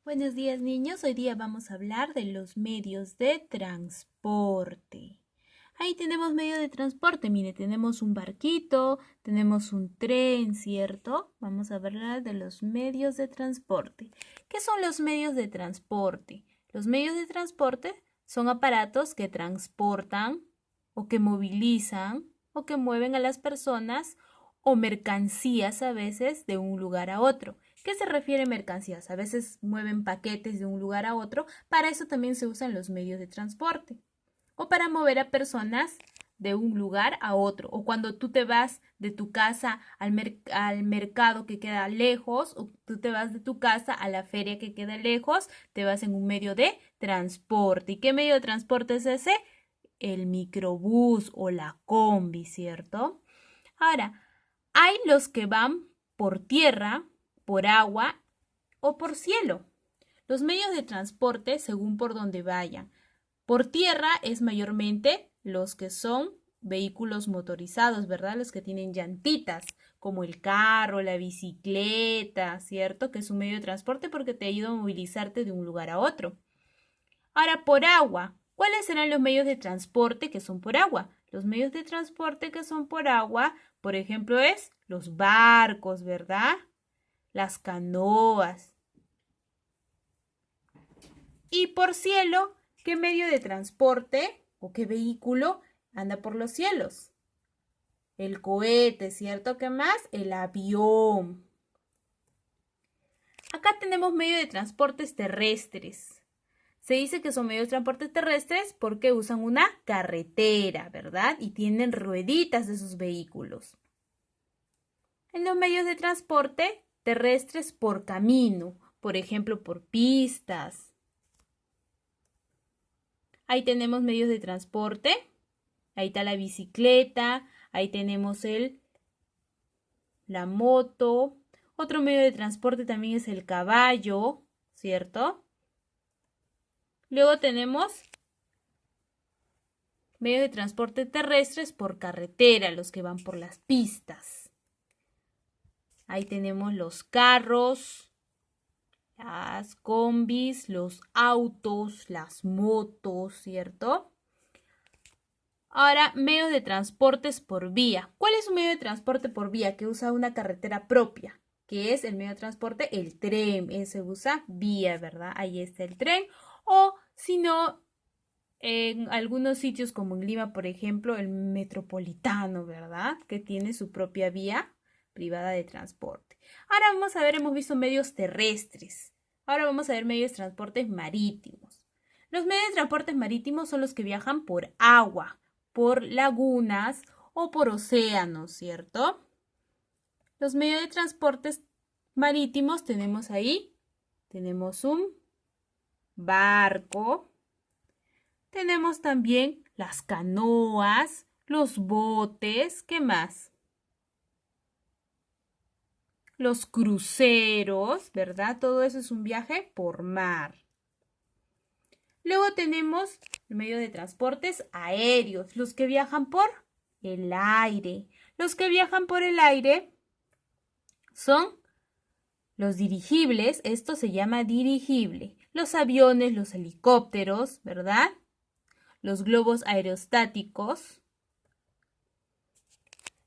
Buenos días, niños. Hoy día vamos a hablar de los medios de transporte. Ahí tenemos medios de transporte. Mire, tenemos un barquito, tenemos un tren, ¿cierto? Vamos a hablar de los medios de transporte. ¿Qué son los medios de transporte? Los medios de transporte son aparatos que transportan o que movilizan o que mueven a las personas o mercancías a veces de un lugar a otro. ¿Qué se refiere a mercancías? A veces mueven paquetes de un lugar a otro. Para eso también se usan los medios de transporte. O para mover a personas de un lugar a otro. O cuando tú te vas de tu casa al mercado que queda lejos, o tú te vas de tu casa a la feria que queda lejos, te vas en un medio de transporte. ¿Y qué medio de transporte es ese? El microbús o la combi, ¿cierto? Ahora, hay los que van por tierra, por agua o por cielo. Los medios de transporte según por donde vayan. Por tierra es mayormente los que son vehículos motorizados, ¿verdad? Los que tienen llantitas, como el carro, la bicicleta, ¿cierto? Que es un medio de transporte porque te ayuda a movilizarte de un lugar a otro. Ahora, por agua. ¿Cuáles serán los medios de transporte que son por agua? Los medios de transporte que son por agua, por ejemplo, es los barcos, ¿verdad? Las canoas. Y por cielo, ¿qué medio de transporte o qué vehículo anda por los cielos? El cohete, ¿cierto? ¿Qué más? El avión. Acá tenemos medios de transportes terrestres. Se dice que son medios de transporte terrestres porque usan una carretera, ¿verdad? Y tienen rueditas de sus vehículos. En los medios de transporte terrestres por camino, por ejemplo, por pistas. Ahí tenemos medios de transporte. Ahí está la bicicleta. Ahí tenemos la moto. Otro medio de transporte también es el caballo, ¿cierto? Luego tenemos medios de transporte terrestres por carretera, los que van por las pistas. Ahí tenemos los carros, las combis, los autos, las motos, ¿cierto? Ahora, medios de transportes por vía. ¿Cuál es un medio de transporte por vía que usa una carretera propia? Que es el medio de transporte, el tren. Ese usa vía, ¿verdad? Ahí está el tren. O si no, en algunos sitios como en Lima, por ejemplo, el metropolitano, ¿verdad? Que tiene su propia vía privada de transporte. Ahora vamos a ver, hemos visto medios terrestres. Ahora vamos a ver medios de transportes marítimos. Los medios de transportes marítimos son los que viajan por agua, por lagunas o por océanos, ¿cierto? Los medios de transportes marítimos tenemos ahí, tenemos un barco, tenemos también las canoas, los botes, ¿qué más? Los cruceros, ¿verdad? Todo eso es un viaje por mar. Luego tenemos el medio de transportes aéreos, los que viajan por el aire. Los que viajan por el aire son los dirigibles, esto se llama dirigible. Los aviones, los helicópteros, ¿verdad? Los globos aerostáticos.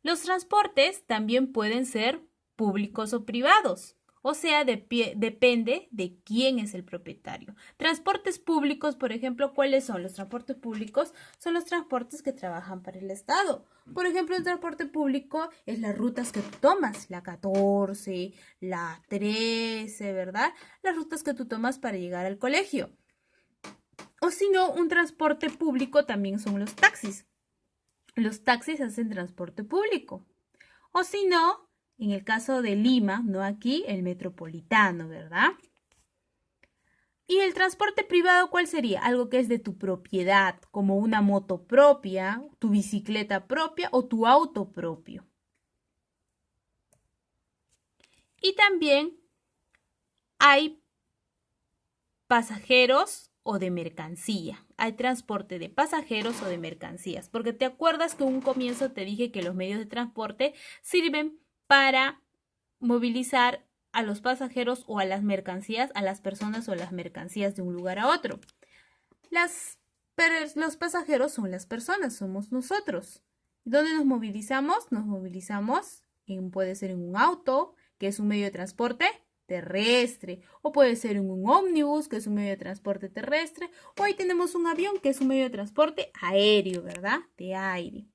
Los transportes también pueden ser públicos o privados. O sea, depende de quién es el propietario. Transportes públicos, por ejemplo, ¿cuáles son? Los transportes públicos son los transportes que trabajan para el Estado. Por ejemplo, el transporte público es las rutas que tú tomas, la 14, la 13, ¿verdad? Las rutas que tú tomas para llegar al colegio. O si no, un transporte público también son los taxis. Los taxis hacen transporte público. O si no, en el caso de Lima, no aquí, el metropolitano, ¿verdad? ¿Y el transporte privado cuál sería? Algo que es de tu propiedad, como una moto propia, tu bicicleta propia o tu auto propio. Y también hay pasajeros o de mercancía. Hay transporte de pasajeros o de mercancías. Porque te acuerdas que en un comienzo te dije que los medios de transporte sirven para movilizar a los pasajeros o a las mercancías, a las personas o las mercancías de un lugar a otro. Los pasajeros son las personas, somos nosotros. ¿Dónde nos movilizamos? Nos movilizamos puede ser en un auto, que es un medio de transporte terrestre, o puede ser en un ómnibus, que es un medio de transporte terrestre, o ahí tenemos un avión, que es un medio de transporte aéreo, ¿verdad? De aire.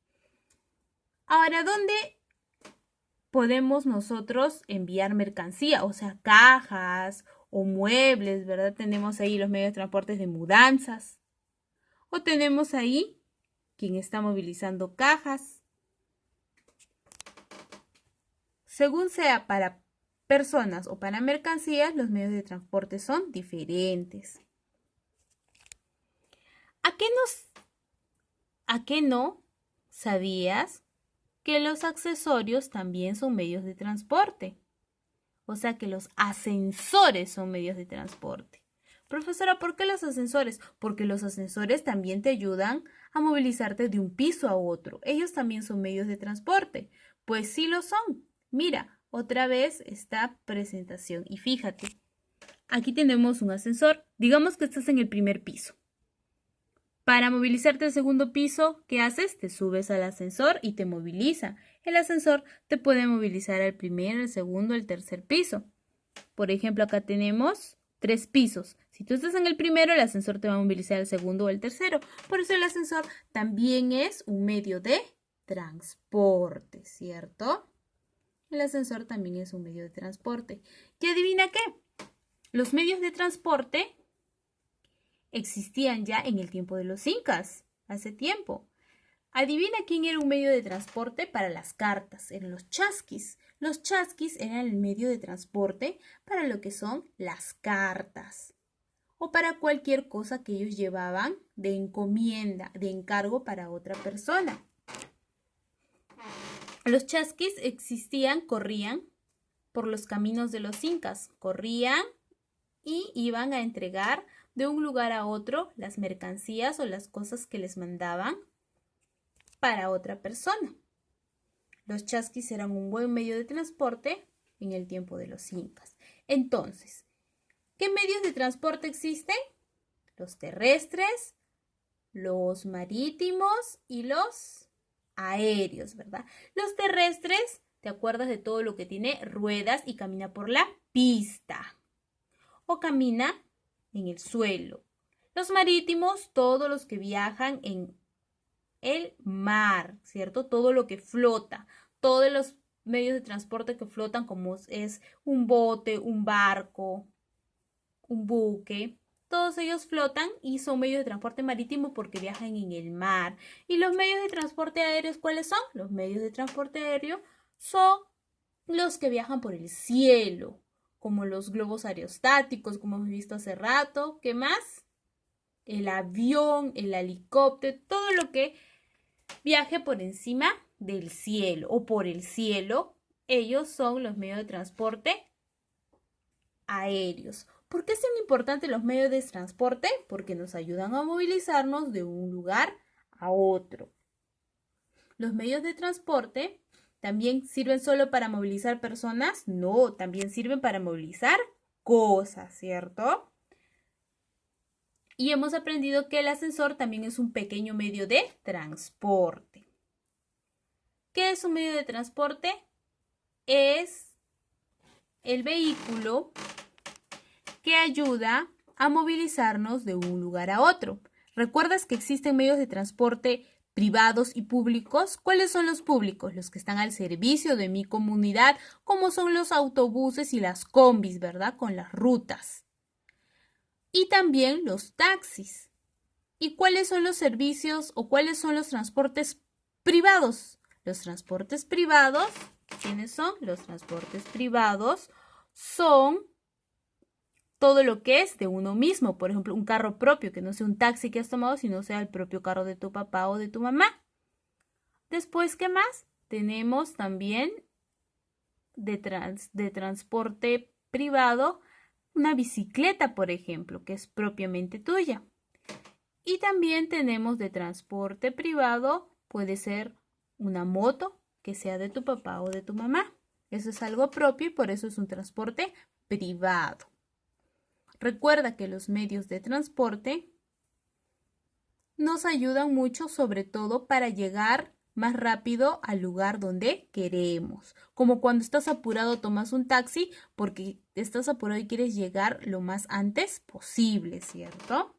Ahora, ¿dónde podemos nosotros enviar mercancía? O sea, cajas o muebles, ¿verdad? Tenemos ahí los medios de transporte de mudanzas. O tenemos ahí quien está movilizando cajas. Según sea para personas o para mercancías, los medios de transporte son diferentes. ¿A qué no sabías que los accesorios también son medios de transporte? O sea que los ascensores son medios de transporte. Profesora, ¿por qué los ascensores? Porque los ascensores también te ayudan a movilizarte de un piso a otro. Ellos también son medios de transporte. Pues sí lo son. Mira, otra vez esta presentación. Y fíjate, aquí tenemos un ascensor. Digamos que estás en el primer piso. Para movilizarte al segundo piso, ¿qué haces? Te subes al ascensor y te moviliza. El ascensor te puede movilizar al primer, al segundo, al tercer piso. Por ejemplo, acá tenemos 3 pisos. Si tú estás en el primero, el ascensor te va a movilizar al segundo o al tercero. Por eso el ascensor también es un medio de transporte, ¿cierto? El ascensor también es un medio de transporte. ¿Y adivina qué? Los medios de transporte existían ya en el tiempo de los incas, hace tiempo. Adivina quién era un medio de transporte para las cartas. Eran los chasquis. Los chasquis eran el medio de transporte para lo que son las cartas o para cualquier cosa que ellos llevaban de encomienda, de encargo para otra persona. Los chasquis corrían por los caminos de los incas, corrían y iban a entregar de un lugar a otro las mercancías o las cosas que les mandaban para otra persona. Los chasquis eran un buen medio de transporte en el tiempo de los incas. Entonces, ¿qué medios de transporte existen? Los terrestres, los marítimos y los aéreos, ¿verdad? Los terrestres, ¿te acuerdas de todo lo que tiene ruedas y camina por la pista? O camina en el suelo. Los marítimos, todos los que viajan en el mar, ¿cierto? Todo lo que flota, todos los medios de transporte que flotan, como es un bote, un barco, un buque, todos ellos flotan y son medios de transporte marítimo porque viajan en el mar. ¿Y los medios de transporte aéreos cuáles son? Los medios de transporte aéreo son los que viajan por el cielo, como los globos aerostáticos, como hemos visto hace rato. ¿Qué más? El avión, el helicóptero, todo lo que viaje por encima del cielo o por el cielo, ellos son los medios de transporte aéreos. ¿Por qué son importantes los medios de transporte? Porque nos ayudan a movilizarnos de un lugar a otro. Los medios de transporte también sirven solo para movilizar personas, no, también sirven para movilizar cosas, ¿cierto? Y hemos aprendido que el ascensor también es un pequeño medio de transporte. ¿Qué es un medio de transporte? Es el vehículo que ayuda a movilizarnos de un lugar a otro. ¿Recuerdas que existen medios de transporte privados y públicos? ¿Cuáles son los públicos? Los que están al servicio de mi comunidad, como son los autobuses y las combis, ¿verdad? Con las rutas. Y también los taxis. ¿Y cuáles son los servicios o cuáles son los transportes privados? Los transportes privados, ¿quiénes son? Los transportes privados son todo lo que es de uno mismo. Por ejemplo, un carro propio, que no sea un taxi que has tomado, sino sea el propio carro de tu papá o de tu mamá. Después, ¿qué más? Tenemos también de transporte privado una bicicleta, por ejemplo, que es propiamente tuya. Y también tenemos de transporte privado, puede ser una moto que sea de tu papá o de tu mamá. Eso es algo propio y por eso es un transporte privado. Recuerda que los medios de transporte nos ayudan mucho, sobre todo para llegar más rápido al lugar donde queremos. Como cuando estás apurado, tomas un taxi porque estás apurado y quieres llegar lo más antes posible, ¿cierto?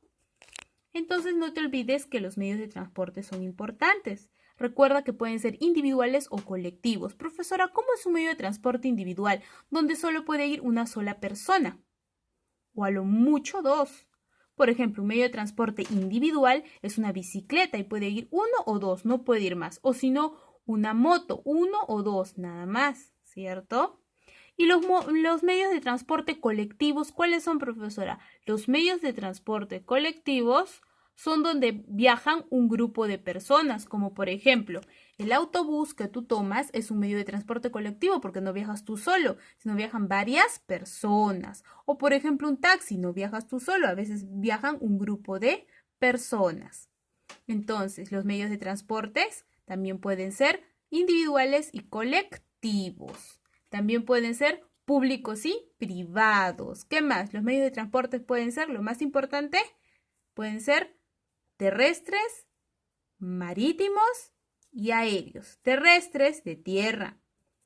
Entonces no te olvides que los medios de transporte son importantes. Recuerda que pueden ser individuales o colectivos. Profesora, ¿cómo es un medio de transporte individual donde solo puede ir una sola persona? O a lo mucho dos. Por ejemplo, un medio de transporte individual es una bicicleta y puede ir uno o dos, no puede ir más. O si no, una moto, uno o dos, nada más, ¿cierto? Y los medios de transporte colectivos, ¿cuáles son, profesora? Los medios de transporte colectivos son donde viajan un grupo de personas, como por ejemplo, el autobús que tú tomas es un medio de transporte colectivo porque no viajas tú solo, sino viajan varias personas. O por ejemplo, un taxi, no viajas tú solo, a veces viajan un grupo de personas. Entonces, los medios de transporte también pueden ser individuales y colectivos. También pueden ser públicos y privados. ¿Qué más? Los medios de transporte pueden ser, lo más importante, pueden ser terrestres, marítimos y aéreos. Terrestres de tierra,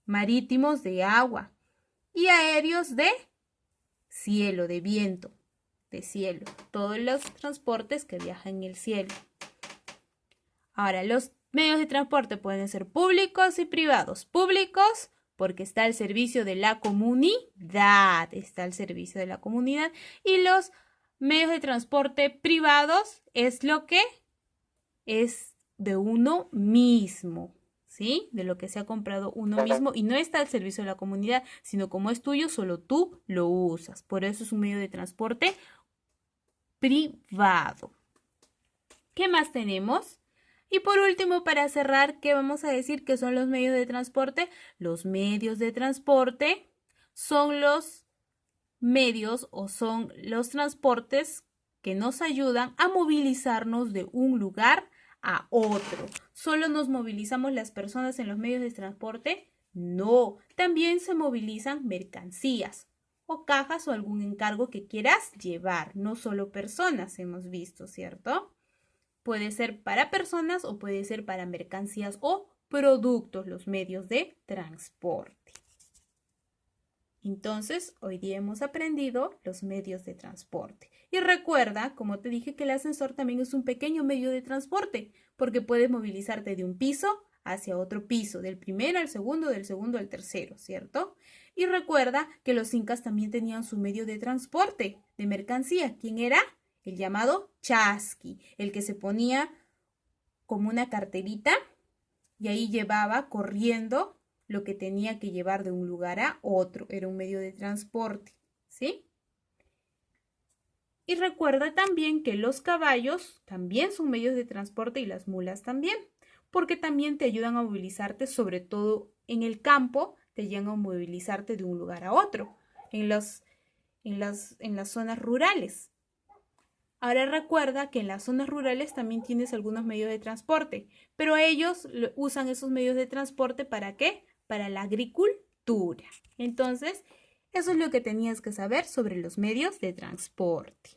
marítimos de agua y aéreos de cielo, de viento, de cielo. Todos los transportes que viajan en el cielo. Ahora, los medios de transporte pueden ser públicos y privados. Públicos porque está al servicio de la comunidad. Está al servicio de la comunidad. Y los medios de transporte privados es lo que es de uno mismo, ¿sí? De lo que se ha comprado uno mismo y no está al servicio de la comunidad, sino como es tuyo, solo tú lo usas. Por eso es un medio de transporte privado. ¿Qué más tenemos? Y por último, para cerrar, ¿qué vamos a decir que son los medios de transporte? Los medios de transporte son los medios o son los transportes que nos ayudan a movilizarnos de un lugar a otro. ¿Solo nos movilizamos las personas en los medios de transporte? No, también se movilizan mercancías o cajas o algún encargo que quieras llevar. No solo personas hemos visto, ¿cierto? Puede ser para personas o puede ser para mercancías o productos, los medios de transporte. Entonces, hoy día hemos aprendido los medios de transporte. Y recuerda, como te dije, que el ascensor también es un pequeño medio de transporte, porque puedes movilizarte de un piso hacia otro piso, del primero al segundo, del segundo al tercero, ¿cierto? Y recuerda que los incas también tenían su medio de transporte de mercancía. ¿Quién era? El llamado chasqui, el que se ponía como una carterita y ahí llevaba corriendo lo que tenía que llevar de un lugar a otro. Era un medio de transporte, ¿sí? Y recuerda también que los caballos también son medios de transporte y las mulas también, porque también te ayudan a movilizarte, sobre todo en el campo, te ayudan a movilizarte de un lugar a otro, en las zonas rurales. Ahora recuerda que en las zonas rurales también tienes algunos medios de transporte, pero ellos usan esos medios de transporte ¿para qué? Para la agricultura. Entonces, eso es lo que tenías que saber sobre los medios de transporte.